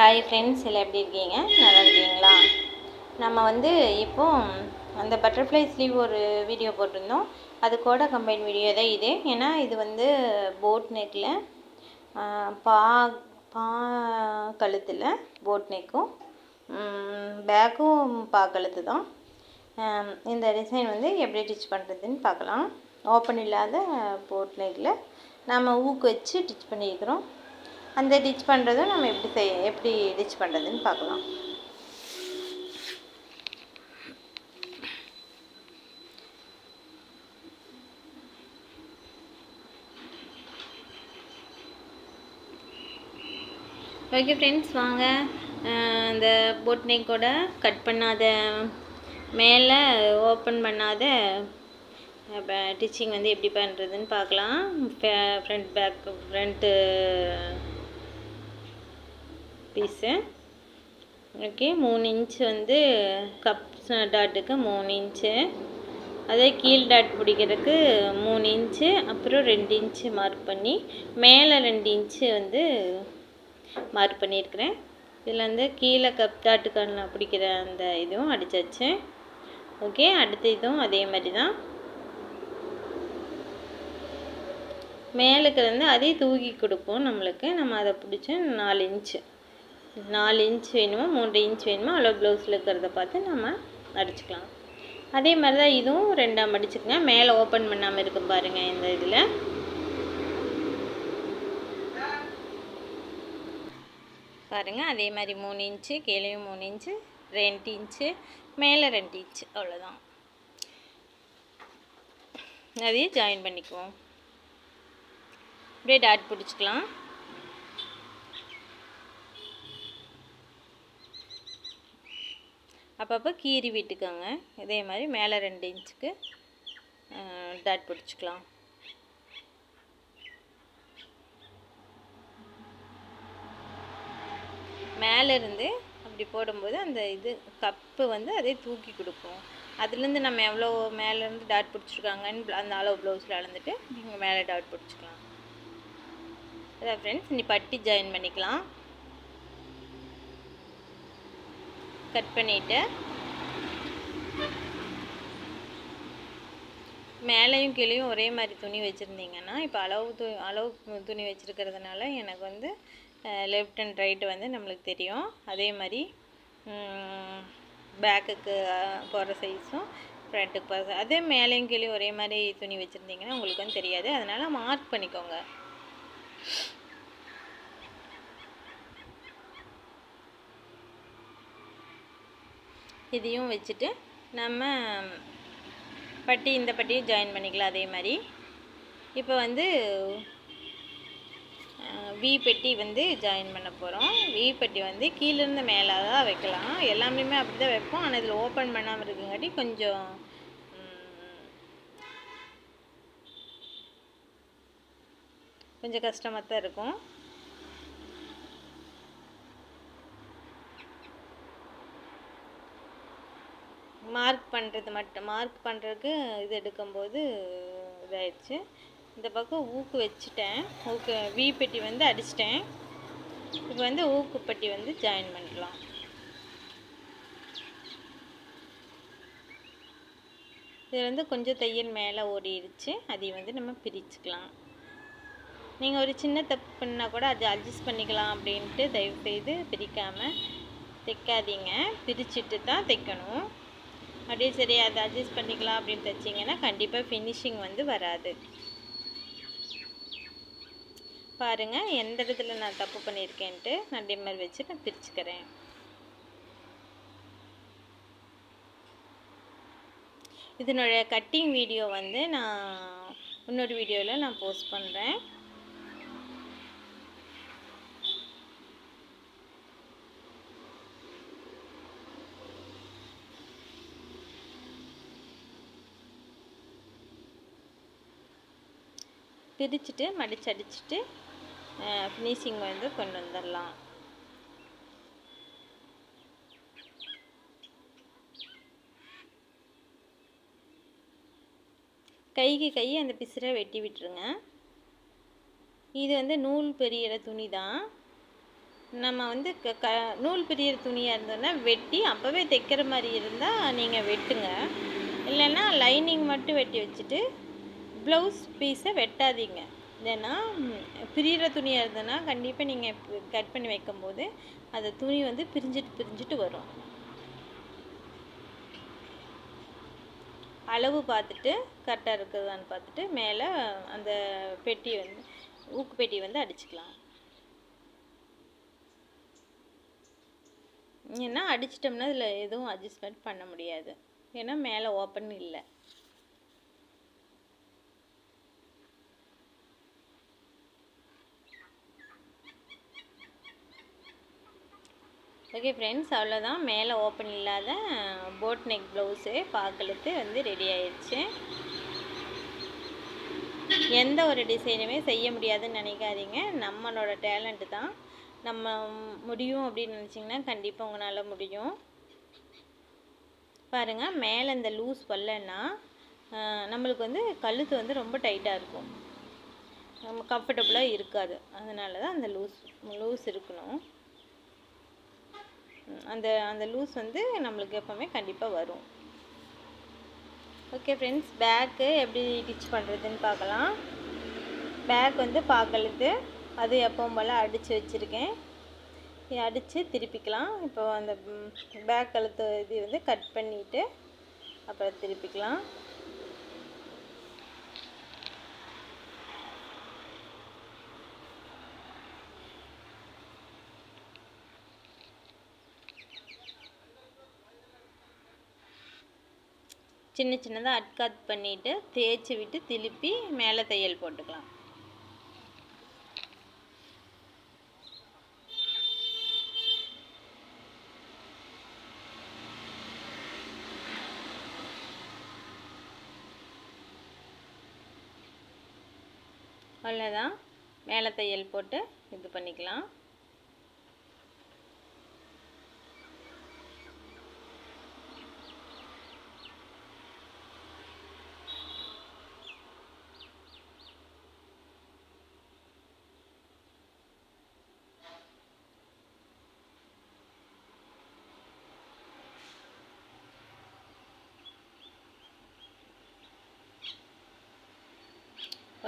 Hi friends, எல்லாம் எப்படி இருக்கீங்க? நல்லா இருக்கீங்களா? நம்ம வந்து இப்போ அந்த பட்டர்ஃப்ளை ஸ்லீவ் ஒரு வீடியோ போட்டிருந்தோம். அது கூட கம்பைன் வீடியோ தான் இது. ஏன்னா இது வந்து போட் நெக்கில் பா பா கழுத்தில் போட் நெக்கும் பேக்கும் பா கழுத்து தான். இந்த டிசைன் வந்து எப்படி டிச் பண்ணுறதுன்னு பார்க்கலாம். ஓப்பன் இல்லாத போட் நெக்கில் நம்ம ஊக்கு வச்சு டிச் பண்ணியிருக்கிறோம். அந்த டிச் பண்ணுறதும் நம்ம எப்படி டிச் பண்ணுறதுன்னு பார்க்கலாம். ஓகே ஃப்ரெண்ட்ஸ், வாங்க இந்த போட் நெக்கோட கட் பண்ணாத மேலே ஓப்பன் பண்ணாத டிச்சிங் வந்து எப்படி பண்ணுறதுன்னு பார்க்கலாம். ஃப்ரண்ட்டு பீஸு ஓகே 3 இன்ச் வந்து கப் டாட்டுக்கு 3 இன்ச்சு, அதே கீழ் டாட் பிடிக்கிறதுக்கு 3 இன்ச்சு, அப்புறம் 2 இன்ச்சு மார்க் பண்ணி மேலே 2 இன்ச்சு வந்து மார்க் பண்ணியிருக்கிறேன். இதில் வந்து கீழே கப் டாட்டுக்கான பிடிக்கிற அந்த இதுவும் அடித்தாச்சு. ஓகே, அடுத்த இதுவும் அதே மாதிரி தான். மேலுக்கு வந்து அதே தூக்கி கொடுக்கும் நம்மளுக்கு. நம்ம அதை பிடிச்சி 4 இன்ச் வேணுமோ 3 இன்ச் வேணுமோ அவ்வளோ ப்ளவுஸில் இருக்கிறத பார்த்து நம்ம அடிச்சுக்கலாம். அதே மாதிரி தான் இதுவும் 2ஆக மடிச்சுக்கங்க. மேலே ஓப்பன் பண்ணாமல் இருக்கும் பாருங்கள். இந்த இதில் பாருங்கள், அதே மாதிரி 3 இன்ச்சு, கீழேயும் 3 இன்ச்சு, 2 இன்ச்சு, மேலே 2 இன்ச்சு, அவ்வளோதான். அதையும் ஜாயின் பண்ணிக்குவோம். அப்படியே டாட் பிடிச்சிக்கலாம். அப்பப்போ கீறி விட்டுக்கோங்க. இதே மாதிரி மேலே 2 இன்ச்சுக்கு டாட் பிடிச்சிக்கலாம். மேலேருந்து அப்படி போடும்போது அந்த இது கப்பு வந்து அதே தூக்கி கொடுக்கும். அதுலேருந்து நம்ம எவ்வளோ மேலேருந்து டாட் பிடிச்சிருக்காங்கன்னு அந்த அளவு ப்ளவுஸில் அளந்துட்டு நீங்கள் மேலே டாட் பிடிச்சிக்கலாம். அதான் ஃப்ரெண்ட்ஸ், இனி பட்டி ஜாயின் பண்ணிக்கலாம். கட் பண்ணிவிட்டு மேலேயும் கீழேயும் ஒரே மாதிரி துணி வச்சுருந்தீங்கன்னா, இப்போ அளவு துணி வச்சுருக்கிறதுனால எனக்கு வந்து லெஃப்ட் அண்ட் ரைட்டு வந்து நம்மளுக்கு தெரியும். அதே மாதிரி பேக்குக்கு போகிற சைஸும் ஃப்ரண்ட்டுக்கு போகிற அதே மேலேயும் கீழேயும் ஒரே மாதிரி துணி வச்சுருந்தீங்கன்னா உங்களுக்கு வந்து தெரியாது. அதனால் மார்க் பண்ணிக்கோங்க. இதையும் வச்சுட்டு நம்ம இந்த பட்டியும் ஜாயின் பண்ணிக்கலாம். அதே மாதிரி இப்போ வந்து வி பெட்டி வந்து ஜாயின் பண்ண போகிறோம். வி பெட்டி வந்து கீழேருந்து மேலே தான் வைக்கலாம். எல்லாமே அப்படி தான் வைப்போம். ஆனால் இதில் ஓப்பன் பண்ணாமல் இருக்குங்காட்டி கொஞ்சம் கஷ்டமாக தான் இருக்கும். மார்க் பண்ணுறதுக்கு இது எடுக்கும்போது இதாகிடுச்சு. இந்த பக்கம் ஊக்கு வச்சுட்டேன். வி பெட்டி வந்து அடிச்சிட்டேன். இப்போ வந்து ஊக்கு பெட்டி வந்து ஜாயின் பண்ணலாம். இது வந்து கொஞ்சம் தையல் மேலே ஓடிடுச்சு. அதை வந்து நம்ம பிரிச்சுக்கலாம். நீங்கள் ஒரு சின்ன தப்பு பண்ணால் கூட அதை அட்ஜஸ்ட் பண்ணிக்கலாம் அப்படின்ட்டு தயவுசெய்து பிரிக்காமல் தைக்காதீங்க. பிரிச்சுட்டு தான் தைக்கணும். அப்படியே சரி அதை அட்ஜஸ்ட் பண்ணிக்கலாம் அப்படின்னு தைச்சிங்கன்னா கண்டிப்பாக ஃபினிஷிங் வந்து வராது. பாருங்கள், எந்த இடத்துல நான் தப்பு பண்ணியிருக்கேன்ட்டு நான் டிம்மர் வச்சு நான் பிரிச்சுக்கிறேன். இதனுடைய கட்டிங் வீடியோ வந்து நான் இன்னொரு வீடியோவில் நான் போஸ்ட் பண்ணுறேன். பிரிச்சுட்டு மடிச்சடிச்சுட்டு ஃபினிஷிங் வந்து கொண்டு வந்துடலாம். கைக்கு அந்த பிசுரை வெட்டி விட்டுருங்க. இது வந்து நூல் பெரிய துணி தான். நம்ம வந்து நூல் பிரியிற துணியாக இருந்ததுன்னா வெட்டி அப்போவே தைக்கிற மாதிரி இருந்தால் நீங்கள் வெட்டுங்க. இல்லைன்னா லைனிங் மட்டும் வெட்டி வச்சுட்டு ப்ளவுஸ் பீஸை வெட்டாதீங்க. ஏன்னா பிரியிற துணியாக இருந்ததுன்னா கண்டிப்பாக நீங்கள் கட் பண்ணி வைக்கும்போது அந்த துணி வந்து பிரிஞ்சிட்டு பிரிஞ்சிட்டு வரும். அளவு பார்த்துட்டு கரெக்டாக இருக்குதான்னு பார்த்துட்டு மேலே அந்த பெட்டி வந்து ஊக்கு பெட்டி வந்து அடிச்சுக்கலாம். ஏன்னா அடிச்சிட்டோம்னா இதில் எதுவும் அட்ஜஸ்ட்மெண்ட் பண்ண முடியாது. ஏன்னா மேலே ஓப்பன் இல்லை. ஓகே ஃப்ரெண்ட்ஸ், அவ்வளோதான். மேலே ஓப்பன் இல்லாத போட் நெக் ப்ளவுஸு பாக்கெழுத்து வந்து ரெடி ஆயிடுச்சு. எந்த ஒரு டிசைனுமே செய்ய முடியாதுன்னு நினைக்காதீங்க. நம்மளோட டேலண்ட்டு தான். நம்ம முடியும் அப்படின்னு நினச்சிங்கன்னா கண்டிப்பாக உங்களால் முடியும். பாருங்கள், மேலே இந்த லூஸ் வரலன்னா நம்மளுக்கு வந்து கழுத்து வந்து ரொம்ப டைட்டாக இருக்கும், நம்ம கம்ஃபர்டபுளாக இருக்காது. அதனால தான் அந்த லூஸ் இருக்கணும். அந்த லூஸ் வந்து நம்மளுக்கு எப்போவுமே கண்டிப்பாக வரும். ஓகே ஃப்ரெண்ட்ஸ், பேக்கு எப்படி டிச் பண்ணுறதுன்னு பார்க்கலாம். பேக் வந்து பாக்கெழுத்து அது எப்பவும் போல் அடித்து வச்சுருக்கேன். அடித்து திருப்பிக்கலாம். இப்போ அந்த பேக் கழுத்து இது வந்து கட் பண்ணிவிட்டு அப்புறம் திருப்பிக்கலாம். சின்ன சின்னதாக அட்காட் பண்ணிவிட்டு தேய்ச்சி விட்டு திருப்பி மேலே தையல் போட்டுக்கலாம். அவ்வளோதான், மேலே தையல் போட்டு இது பண்ணிக்கலாம்.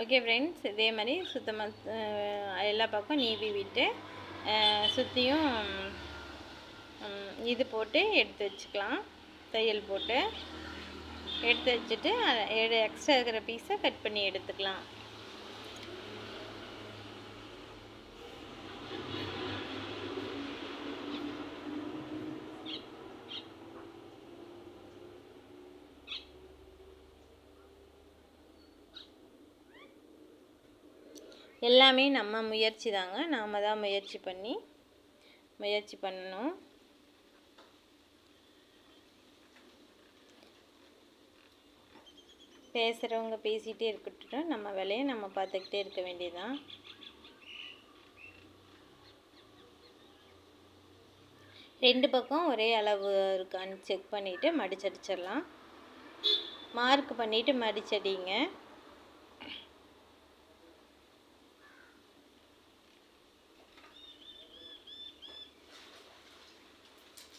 ஓகே ஃப்ரெண்ட்ஸ், இதே மாதிரி சுத்தமாக எல்லா பக்கம் நீவி விட்டு சுற்றியும் இது போட்டு எடுத்து வச்சுக்கலாம். தையல் போட்டு எடுத்து வச்சுட்டு எக்ஸ்ட்ரா இருக்கிற பீஸை கட் பண்ணி எடுத்துக்கலாம். எல்லாமே நம்ம முயற்சி தாங்க. நாம் தான் முயற்சி பண்ணணும். பேசுகிறவங்க பேசிகிட்டே இருக்கட்டும், நம்ம வேலையை நம்ம பார்த்துக்கிட்டே இருக்க வேண்டியதுதான். ரெண்டு பக்கம் ஒரே அளவு இருக்கான்னு செக் பண்ணிவிட்டு மடிச்சடிச்சிடலாம். மார்க் பண்ணிவிட்டு மடிச்சடிங்க.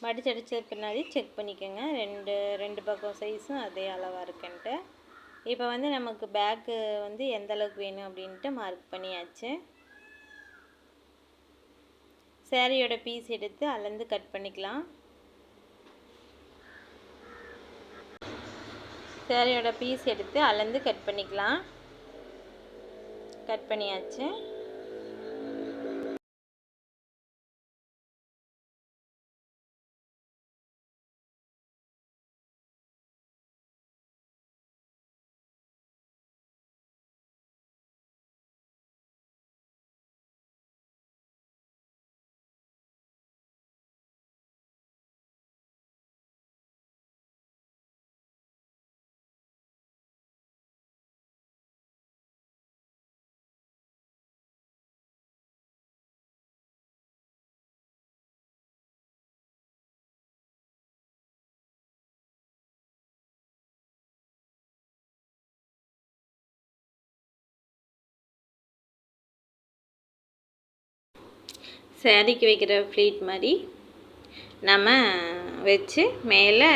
மடிச்சடிச்ச பின்னாடி செக் பண்ணிக்கோங்க ரெண்டு பக்கம் சைஸும் அதே அளவாக இருக்குன்ட்டு. இப்போ வந்து நமக்கு பேக்கு வந்து எந்த அளவுக்கு வேணும் அப்படின்ட்டு மார்க் பண்ணியாச்சு. சேரீயோட பீஸ் எடுத்து அளந்து கட் பண்ணிக்கலாம். சேரீயோட பீஸ் எடுத்து அளந்து கட் பண்ணிக்கலாம். கட் பண்ணியாச்சு. சாரிக்கு வைக்கிற ஃப்ளீட் மாதிரி நம்ம வச்சு மேலே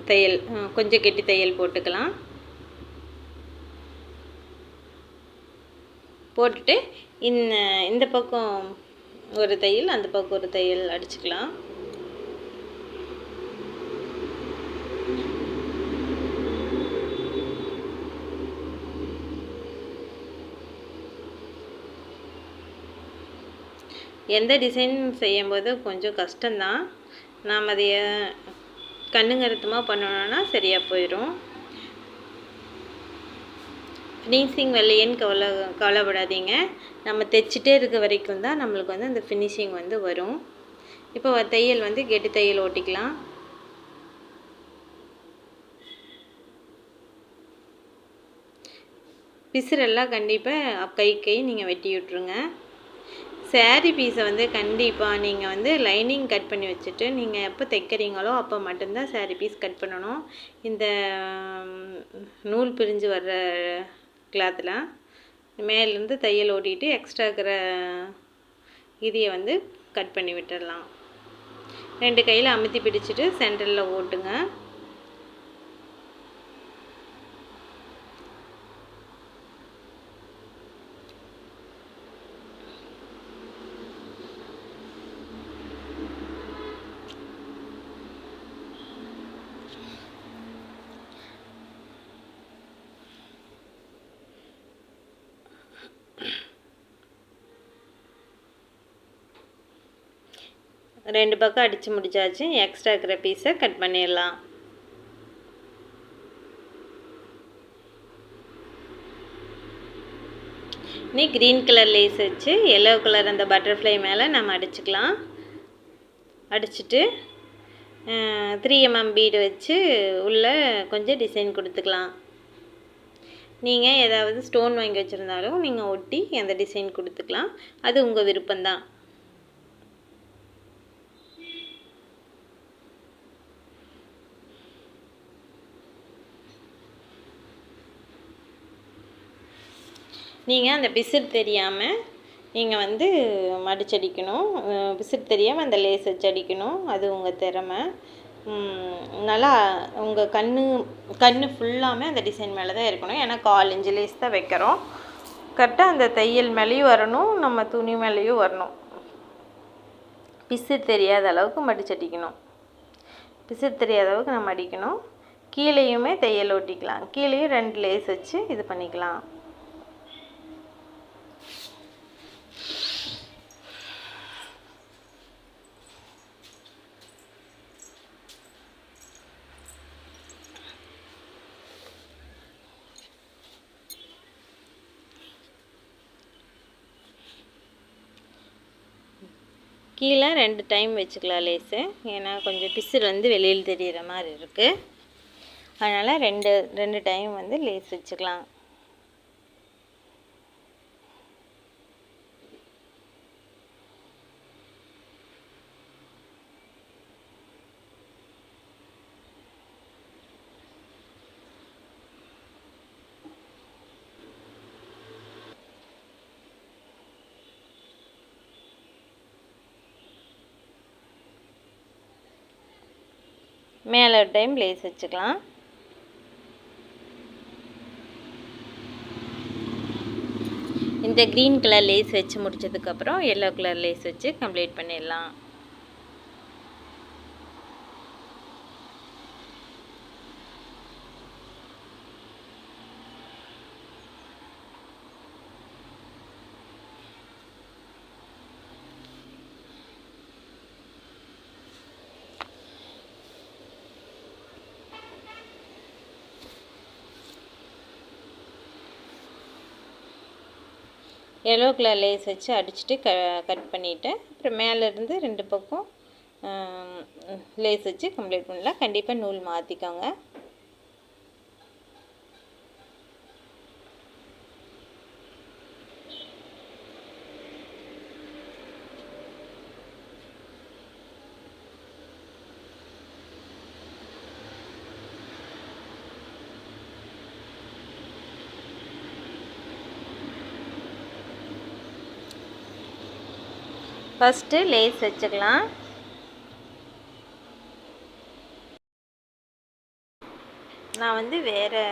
தையல் கொஞ்சம் கெட்டி தையல் போட்டுக்கலாம். போட்டுட்டு இந்த பக்கம் ஒரு தையல், அந்த பக்கம் ஒரு தையல் அடிச்சுக்கலாம். எந்த டிசைன் செய்யும்போது கொஞ்சம் கஷ்டம்தான். நாம் அதை கண்ணுங்கருத்துமாக பண்ணணுன்னா சரியாக போயிடும். ஃபினிஷிங் வரலையேன்னு கவலைப்படாதீங்க. நம்ம தைச்சிட்டே இருக்க வரைக்கும் தான் நம்மளுக்கு வந்து அந்த ஃபினிஷிங் வந்து வரும். இப்போ தையல் வந்து கெட்டி தையல் ஓட்டிக்கலாம். பிசுரெல்லாம் கண்டிப்பாக கை நீங்கள் வெட்டி விட்ருங்க. சாரீ பீஸை வந்து கண்டிப்பாக நீங்கள் வந்து லைனிங் கட் பண்ணி வச்சுட்டு நீங்கள் எப்போ தைக்கிறீங்களோ அப்போ மட்டும்தான் சாரீ பீஸ் கட் பண்ணணும். இந்த நூல் பிரிஞ்சு வர்ற கிளாத்தில் மேலேருந்து தையல் ஓட்டிட்டு எக்ஸ்ட்ரா இருக்கிற இதையை வந்து கட் பண்ணி விட்டுடலாம். 2 கையில் அமுத்தி பிடிச்சிட்டு சென்டரில் ஓட்டுங்க. ரெண்டு பக்கம் அடித்து முடிச்சாச்சு. எக்ஸ்ட்ரா இருக்கிற பீஸை கட் பண்ணிடலாம். நீ க்ரீன் கலர் லேஸ் வச்சு எல்லோ கலர் அந்த பட்டர்ஃப்ளை மேலே நம்ம அடிச்சுக்கலாம். அடிச்சுட்டு 3mm பீடு வச்சு உள்ளே கொஞ்சம் டிசைன் கொடுத்துக்கலாம். நீங்கள் ஏதாவது ஸ்டோன் வாங்கி வச்சுருந்தாலும் நீங்கள் ஒட்டி அந்த டிசைன் கொடுத்துக்கலாம். அது உங்கள் விருப்பம்தான். நீங்கள் அந்த பிசுறு தெரியாமல் நீங்கள் வந்து மடிச்சடிக்கணும். பிசுறு தெரியாமல் அந்த லேஸ் வச்சு அடிக்கணும். அது உங்கள் திறமை. நல்லா உங்கள் கண் ஃபுல்லாமே அந்த டிசைன் மேலே தான் இருக்கணும். ஏன்னா 1/4 இன்ச் லேஸ் தான் வைக்கிறோம். கரெக்டாக அந்த தையல் மேலேயும் வரணும், நம்ம துணி மேலேயும் வரணும். பிசுறு தெரியாத அளவுக்கு மடிச்சடிக்கணும். பிசுறு தெரியாத அளவுக்கு நம்ம அடிக்கணும். கீழேயுமே தையல் ஒட்டிக்கலாம். கீழேயும் 2 லேஸ் வச்சு இது பண்ணிக்கலாம். கீழே 2 டைம் வச்சுக்கலாம் லேஸு. ஏன்னா கொஞ்சம் பிசுறு வந்து வெளியில் தெரிகிற மாதிரி இருக்குது. அதனால் 2 டைம் வந்து லேஸ் வச்சுக்கலாம். மேலே ஒரு டைம் லேஸ் வச்சுக்கலாம். இந்த க்ரீன் கலர் லேஸ் வச்சு முடிச்சதுக்கப்புறம் எல்லோ கலர் லேஸ் வச்சு கம்ப்ளீட் பண்ணிடலாம். எல்லோ கலர் லேஸ் வச்சு அடிச்சுட்டு கட் பண்ணிவிட்டு அப்புறம் மேலேருந்து 2 பக்கம் லேஸ் வச்சு கம்ப்ளீட் பண்ணலாம். கண்டிப்பாக நூல் மாற்றிக்கோங்க. ஃபஸ்ட்டு லேஸ் வச்சுக்கலாம். நான் வந்து வேறு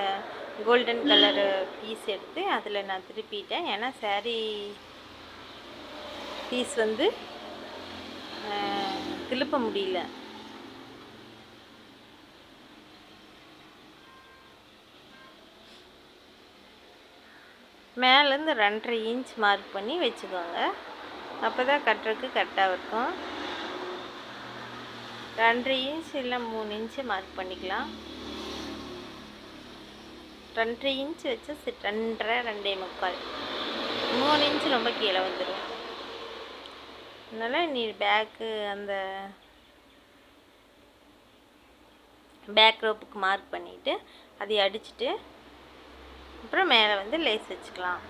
கோல்டன் கலரு பீஸ் எடுத்து அதில் நான் திருப்பிட்டேன். ஏன்னா saree பீஸ் வந்து திருப்ப முடியல. மேலேருந்து 2.5 இன்ச் மார்க் பண்ணி வச்சுக்கோங்க. அப்போ தான் கட்டுறதுக்கு கரெக்டாக இருக்கும். 2.5 இன்ச் இல்லை 3 இன்ச்சு மார்க் பண்ணிக்கலாம். 2.5 இன்ச் வச்சு 2.5 2.25 3 இன்ச் ரொம்ப கீழே வந்துடும். அதனால் நீ பேக்கு அந்த பேக் ரோப்புக்கு மார்க் பண்ணிவிட்டு அதை அடிச்சுட்டு அப்புறம் மேலே வந்து லேஸ் வச்சுக்கலாம்.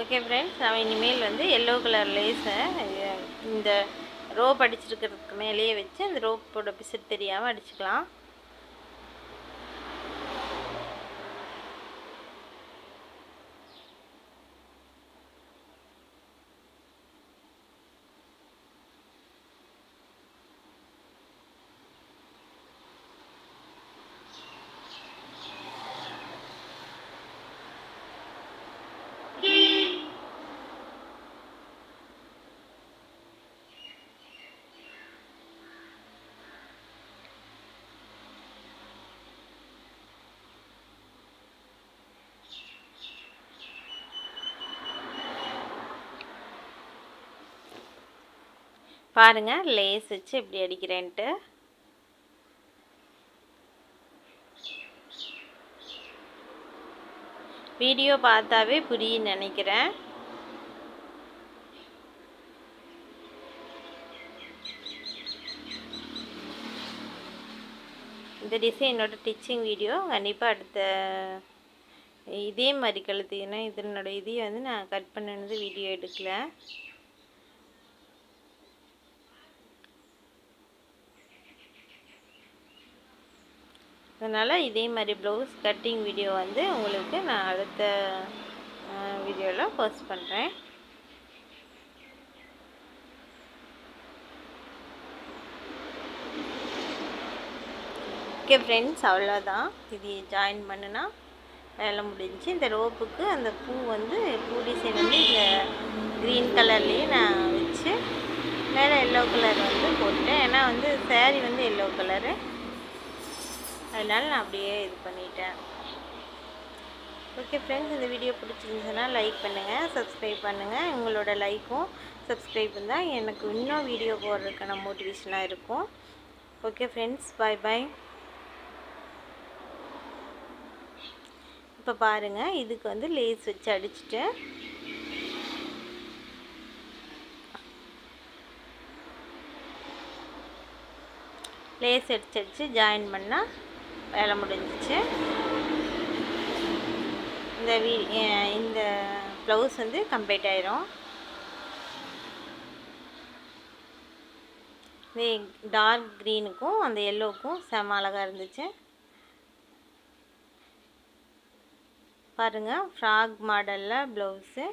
ஓகே ஃப்ரெண்ட்ஸ், நான் இனிமேல் வந்து எல்லோ கலர் லேஸை இந்த ரோப் அடிச்சிருக்கிறதுக்கு மேலேயே வச்சு அந்த ரோப்போட பிசிறு தெரியாமல் அடிச்சுக்கலாம். பாருங்கள் லேஸ் வச்சு எப்படி அடிக்கிறேன்ட்டு. வீடியோ பார்த்தாவே புரியுன்னு நினைக்கிறேன். இந்த டிசைனோட டிச்சிங் வீடியோ கண்டிப்பாக அடுத்த இதே மாதிரி கழுத்து, ஏன்னா இதனோட இதையை வந்து நான் கட் பண்ணினது வீடியோ எடுக்கல. அதனால் இதே மாதிரி ப்ளவுஸ் கட்டிங் வீடியோ வந்து உங்களுக்கு நான் அடுத்த வீடியோவில் போஸ்ட் பண்ணுறேன். ஓகே ஃப்ரெண்ட்ஸ், அவ்வளோதான். இது ஜாயின் பண்ணுனா வேலை முடிஞ்சு. இந்த ரோப்புக்கு அந்த பூ வந்து பூ டிசைன் வந்து இந்த க்ரீன் கலர்லேயே நான் வச்சு மேலே எல்லோ கலர் வந்து போட்டேன். ஏன்னா வந்து saree வந்து எல்லோ கலரு, அதனால் நான் அப்படியே இது பண்ணிட்டேன். ஓகே ஃப்ரெண்ட்ஸ், இந்த வீடியோ பிடிச்சிருந்துச்சுன்னா லைக் பண்ணுங்கள், சப்ஸ்கிரைப் பண்ணுங்கள். உங்களோட லைக்கும் சப்ஸ்கிரைப்பும் தான் எனக்கு இன்னும் வீடியோ போடுறதுக்கான மோட்டிவேஷனாக இருக்கும். ஓகே ஃப்ரெண்ட்ஸ், பாய் பாய். இப்போ பாருங்கள், இதுக்கு வந்து லேஸ் வச்சு அடிச்சுட்டு லேஸ் அடிச்சு ஜாயின் பண்ணால் வேலை முடிஞ்சிச்சு. இந்த ப்ளவுஸ் வந்து கம்ப்ளீட் ஆயிரும். இந்த டார்க் க்ரீனுக்கும் அந்த எல்லோவுக்கும் செம அழகாக இருந்துச்சு. பாருங்கள், ஃப்ராக் மாடலில் ப்ளவுஸு.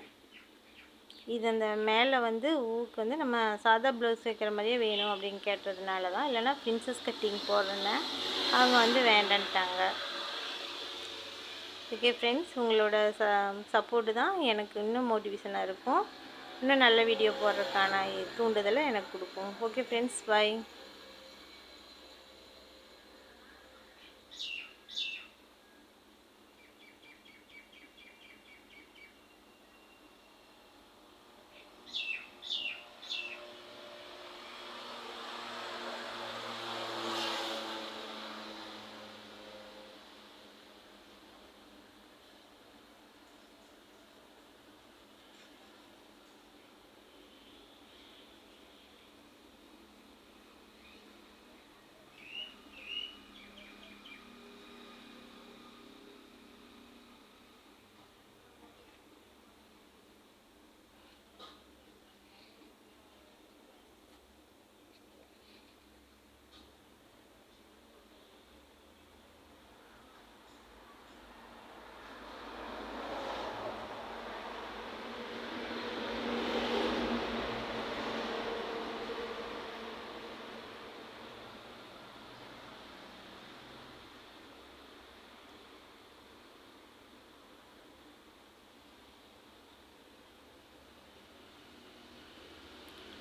இது அந்த மேலே வந்து ஊக்கு வந்து நம்ம சாதா ப்ளவுஸ் வைக்கிற மாதிரியே வேணும் அப்படின்னு கேட்டதுனால தான், இல்லைனா பிரின்சஸ் கட்டிங் போடுறேன்னு அவங்க வந்து வேண்டான்ட்டாங்க. ஓகே ஃப்ரெண்ட்ஸ், உங்களோட சப்போர்ட்டு தான் எனக்கு இன்னும் மோட்டிவேஷனாக இருக்கும். இன்னும் நல்ல வீடியோ போடுறதுக்கான தூண்டுதலை எனக்கு கொடுக்கும். ஓகே ஃப்ரெண்ட்ஸ், பாய்.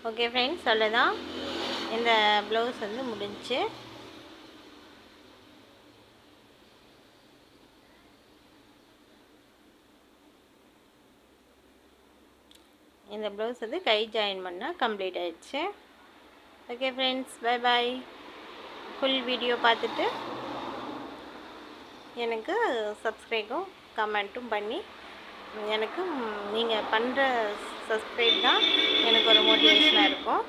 ஓகே ஃப்ரெண்ட்ஸ், அவ்வளோதான். இந்த ப்ளவுஸ் வந்து முடிஞ்சுச்சு. இந்த ப்ளவுஸ் வந்து கை ஜாயின் பண்ணால் கம்ப்ளீட் ஆயிடுச்சு. Okay friends, bye bye. Full video பார்த்துட்டு எனக்கு சப்ஸ்கிரைபும் கமெண்ட்டும் பண்ணி எனக்கு நீங்கள் பண்ணுற சப்ஸ்கிரைப் தான் எனக்கு ஒரு மோட்டிவேஷனாக இருக்கும்.